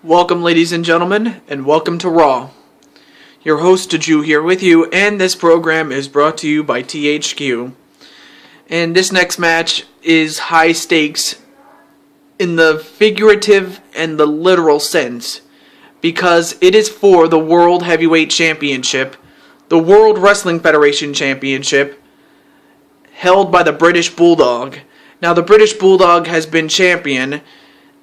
Welcome, ladies and gentlemen, and welcome to Raw. Your host, Ju, here with you, and this program is brought to you by THQ. And this next match is high stakes in the figurative and the literal sense, because it is for the World Heavyweight Championship, the World Wrestling Federation Championship, held by the British Bulldog. Now, the British Bulldog has been champion,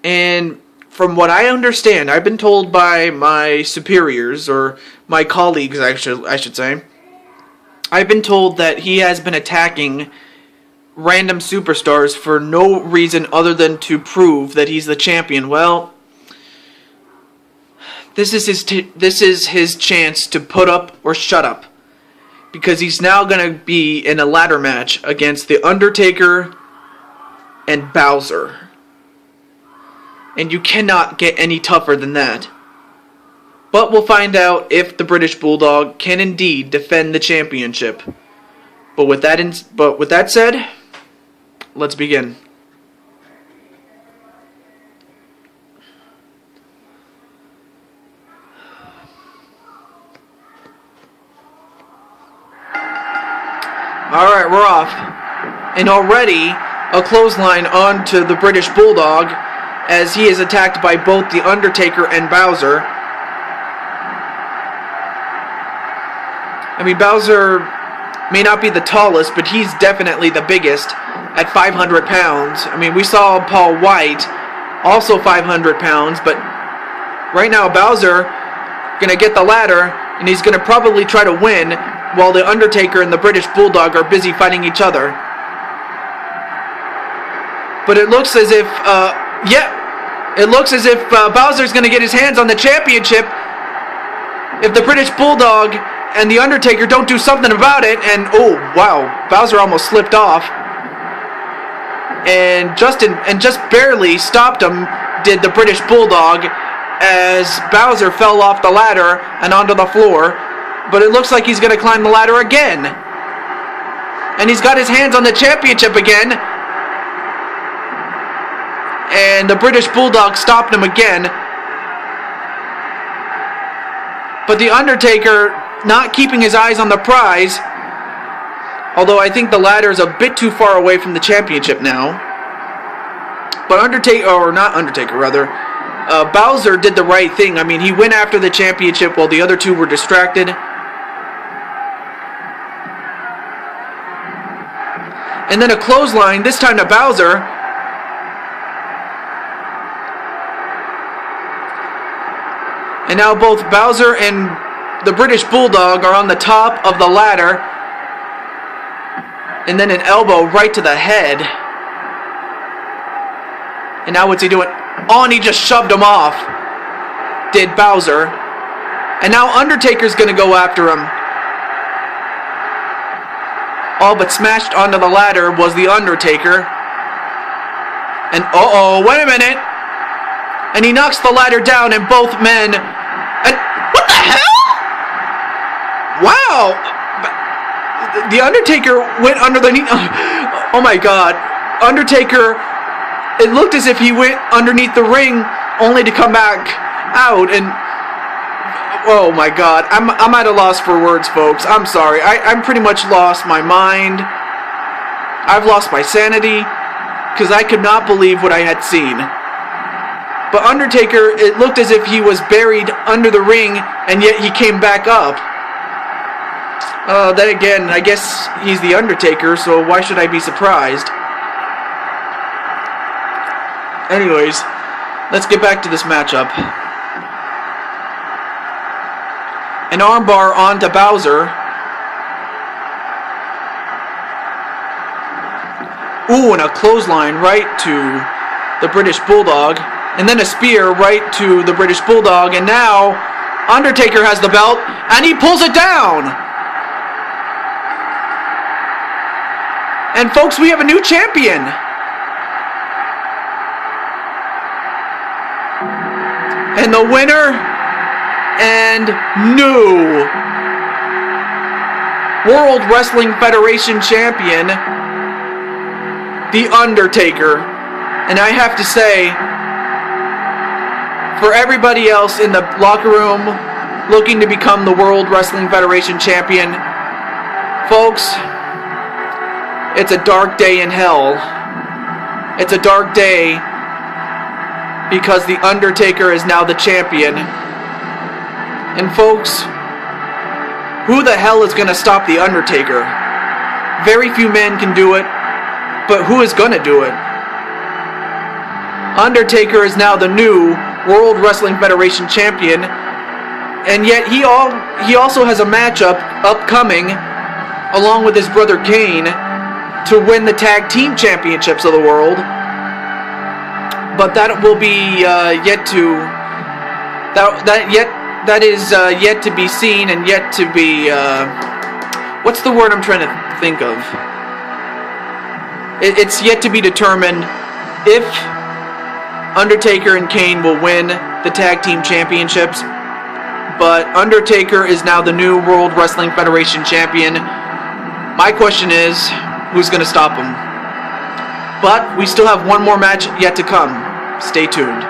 and from what I understand, I've been told by my superiors, or my colleagues, I should say, I've been told that he has been attacking random superstars for no reason other than to prove that he's the champion. Well, this is his chance to put up or shut up, because he's now going to be in a ladder match against the Undertaker and Bowser. And you cannot get any tougher than that. But we'll find out if the British Bulldog can indeed defend the championship. But with that said, let's begin. Alright, we're off. And already a clothesline onto the British Bulldog, as he is attacked by both the Undertaker and Bowser. I mean, Bowser may not be the tallest, but he's definitely the biggest at 500 pounds. I mean, we saw Paul White, also 500 pounds, but right now Bowser gonna get the ladder, and he's gonna probably try to win, while the Undertaker and the British Bulldog are busy fighting each other. But it looks as if, Bowser's going to get his hands on the championship if the British Bulldog and the Undertaker don't do something about it. And, oh, wow, Bowser almost slipped off. And just barely stopped him, did the British Bulldog, as Bowser fell off the ladder and onto the floor. But it looks like he's going to climb the ladder again. And he's got his hands on the championship again. And the British Bulldog stopped him again. But the Undertaker not keeping his eyes on the prize. Although I think the ladder is a bit too far away from the championship now. But Bowser did the right thing. I mean, he went after the championship while the other two were distracted. And then a clothesline, this time to Bowser. And now both Bowser and the British Bulldog are on the top of the ladder. And then an elbow right to the head. And now what's he doing? Oh, and he just shoved him off. Did Bowser. And now Undertaker's going to go after him. All but smashed onto the ladder was the Undertaker. And wait a minute. And he knocks the ladder down, and both men... And what the hell? Wow! The Undertaker went underneath... Oh my god. Undertaker... It looked as if he went underneath the ring, only to come back out, and... Oh my god. I'm at a loss for words, folks. I'm sorry. I'm pretty much lost my mind. I've lost my sanity, because I could not believe what I had seen. But Undertaker, it looked as if he was buried under the ring, and yet he came back up. Then again, I guess he's the Undertaker, so why should I be surprised? Anyways, let's get back to this matchup. An armbar onto Bowser. Ooh, and a clothesline right to the British Bulldog. And then a spear right to the British Bulldog. And now Undertaker has the belt, and he pulls it down. And folks, we have a new champion. And the winner and new World Wrestling Federation champion, The Undertaker. And I have to say, for everybody else in the locker room looking to become the World Wrestling Federation champion, folks, it's a dark day in hell. It's a dark day because the Undertaker is now the champion. And folks, who the hell is going to stop the Undertaker? Very few men can do it, but who is going to do it? Undertaker is now the new World Wrestling Federation champion, and yet he also has a matchup upcoming along with his brother Kane to win the tag team championships of the world. But that will be yet to be seen and yet to be what's the word I'm trying to think of? It's yet to be determined if Undertaker and Kane will win the tag team championships. But Undertaker is now the new World Wrestling Federation champion. My question is, who's going to stop him? But we still have one more match yet to come. Stay tuned.